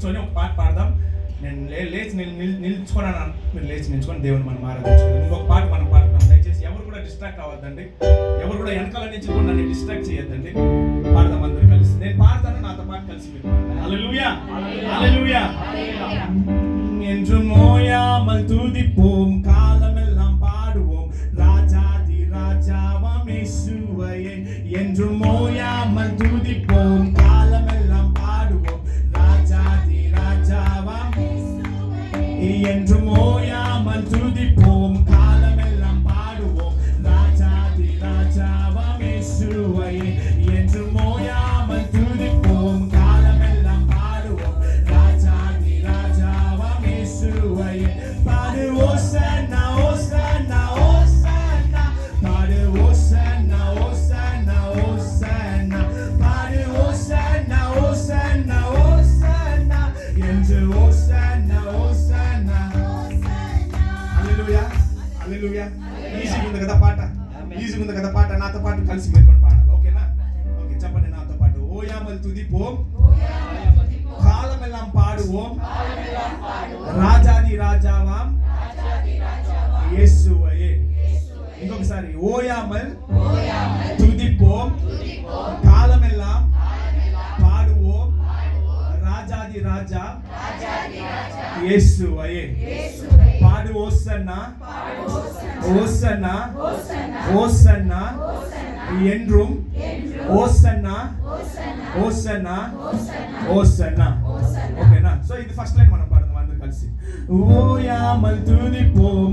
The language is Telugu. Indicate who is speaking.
Speaker 1: కూర్చొని ఒక పాట పాడదాం. నేను లేచి నిల్చుకున్నాను, మీరు లేచి నిల్చుకొని దేవుని మనం ఆరాధించుకుందాం. ఇంకొక పాట మనం పాడుతాం. దయచేసి ఎవరు కూడా డిస్ట్రాక్ట్ అవ్వద్దండి, ఎవరు కూడా వెనకాల నుంచి కూడా నన్ను డిస్ట్రాక్ట్ చేయొద్దండి. పాడదాం అందరూ కలిసి. నేను పాడతాను, నాతో పాటు కలిసి మీరు పాడండి. హల్లెలూయా, హల్లెలూయా. என்றும் ஓயாமல் துதிப்போம், காலமெல்லாம் பாடுவோம் ராஜாதி ராஜாவாம் இயேசுவையே. என்றும் ஓயாமல் துதிப்போம், காலமெல்லாம் பாடுவோம் ராஜாதி ராஜாவாம் இயேசுவையே. என்றும் ஓயாமல் துதிப்போம், காலமெல்லாம் பாடுவோம் ராஜாதி ராஜாவாம் இயேசுவையே. என்றும் ஓயாமல் துதிப்போம், காலமெல்லாம் பாடுவோம் ராஜாதி ராஜாவாம் இயேசுவையே. பாடு ஓசன்னா ஓசன்னா ஓசன்னா, பாடு ஓசன்னா ஓசன்னா ஓசன்னா, பாடு ஓசன்னா ஓசன்னா ஓசன்னா, என்று ஓசன்னா ஓசன்னா. హల్లెలూయా, హల్లెలూయా. ఈజీగా ఉంది కదా పాట, ఈజీగా ఉంది కదా పాట. నాతో పాటు కలిసి మీరు కూడా పాడాలి, ఓకేనా? ఓకే, చెప్పండి నాతో పాటు. ఓయామల్ తుదిపోం, కాలమెల్లాం పాడుவோம் రాజాది రాజావాం యేసువయే. ఇంకొకసారి. ఓయామల్ తుదిపోం, కాలమెల్లాం పాడుவோம் రాజాది రాజా యేసువయే. పాడు ఓసన్నా ఓసన్నా ఓసన్నా, என்றும் ఓసన్నా ఓసన్నా ఓసన్నా. ఓకేనా? సో ఇది ఫస్ట్ లైన్ మనం పాడదాం అందరూ కలిసి. ఓయామల్ తుదిపోం,